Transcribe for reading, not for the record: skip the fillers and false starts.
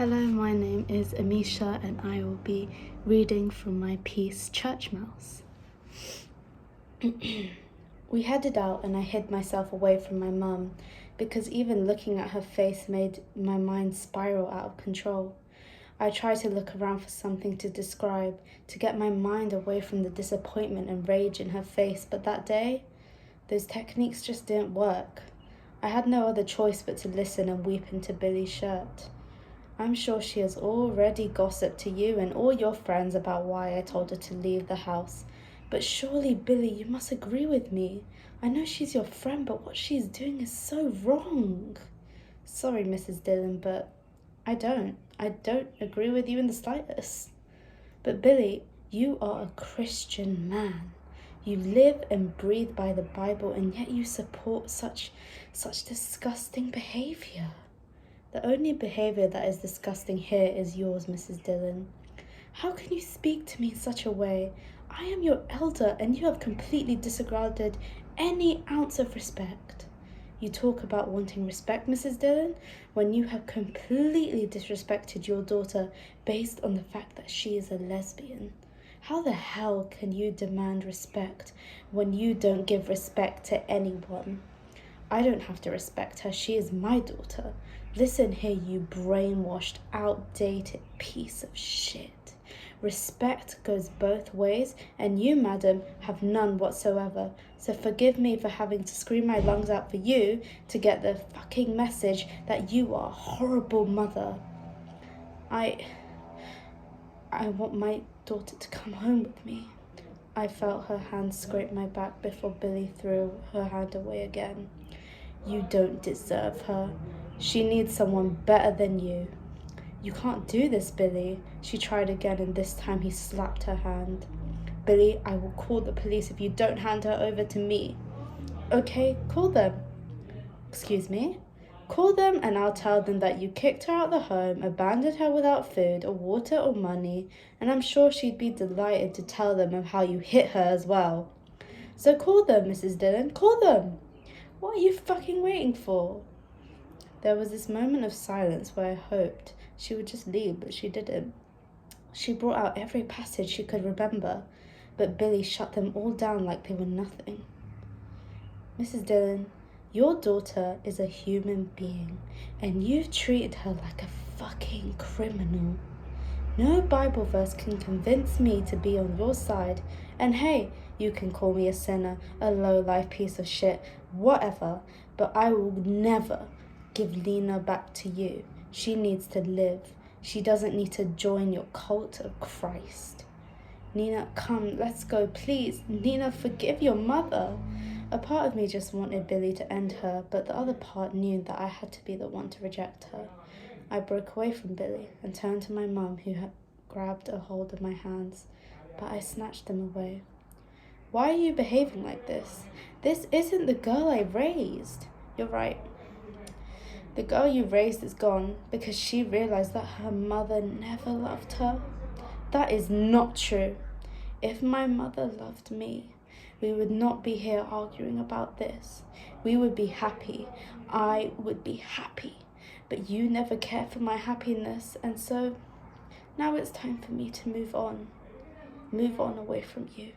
Hello, my name is Amisha and I will be reading from my piece Church Mouse. We headed out and I hid myself away from my mum because even looking at her face made my mind spiral out of control. I tried to look around for something to describe, to get my mind away from the disappointment and rage in her face, but that day, those techniques just didn't work. I had no other choice but to listen and weep into Billy's shirt. I'm sure she has already gossiped to you and all your friends about why I told her to leave the house. But surely, Billy, you must agree with me. I know she's your friend, but what she's doing is so wrong. Sorry, Mrs. Dillon, but I don't agree with you in the slightest. But Billy, you are a Christian man. You live and breathe by the Bible, and yet you support such disgusting behavior. The only behavior that is disgusting here is yours, Mrs. Dillon. How can you speak to me in such a way? I am your elder, and you have completely disregarded any ounce of respect. You talk about wanting respect, Mrs. Dillon, when you have completely disrespected your daughter based on the fact that she is a lesbian. How the hell can you demand respect when you don't give respect to anyone? I don't have to respect her. She is my daughter. Listen here, you brainwashed, outdated piece of shit. Respect goes both ways, and you, madam, have none whatsoever. So forgive me for having to scream my lungs out for you to get the fucking message that you are a horrible mother. I want my daughter to come home with me. I felt her hand scrape my back before Billy threw her hand away again. You don't deserve her. She needs someone better than you. You can't do this, Billy. She tried again, and this time he slapped her hand. Billy, I will call the police if you don't hand her over to me. Okay, call them. Excuse me? Call them and I'll tell them that you kicked her out of the home, abandoned her without food or water or money, and I'm sure she'd be delighted to tell them of how you hit her as well. So call them, Mrs. Dillon, call them. What are you fucking waiting for? There was this moment of silence where I hoped she would just leave, but she didn't. She brought out every passage she could remember, but Billy shut them all down like they were nothing. Mrs. Dillon, your daughter is a human being, and you've treated her like a fucking criminal. No Bible verse can convince me to be on your side. And hey, you can call me a sinner, a low-life piece of shit, whatever, but I will never give Lena back to you. She needs to live. She doesn't need to join your cult of Christ. Nina, come, let's go, please. Nina, forgive your mother. A part of me just wanted Billy to end her, but the other part knew that I had to be the one to reject her. I broke away from Billy and turned to my mum, who had grabbed a hold of my hands, but I snatched them away. Why are you behaving like this? This isn't the girl I raised. You're right. The girl you raised is gone because she realized that her mother never loved her. That is not true. If my mother loved me, we would not be here arguing about this. We would be happy. I would be happy. But you never cared for my happiness, and so now it's time for me to move on away from you.